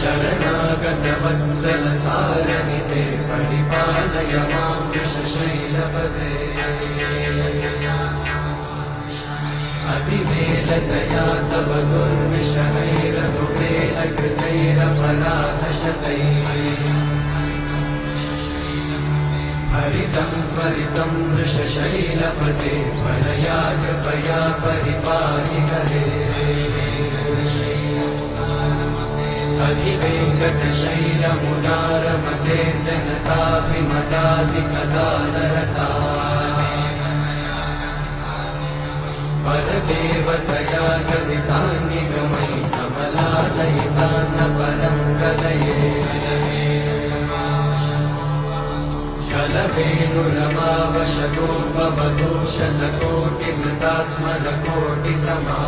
शरणागतवत्सल सारनिधे परिपालय मां वृषशैलपदे अतिवेलतया तव दुर्विषहैरनुवेलकृतैरपराधशतैः हरितं त्वरितं वृषशैलपदे वरया कृपया परिपाहि हरे अधिवेङ्कटशैलमुदारमते जनताभिमतादिकदानरता परदेवतया गदितान्निगमयि कमलादयितान्न परं गदये कलवेणुरमावशतोपवधूशतकोटिमृतात् स्मरकोटिसमा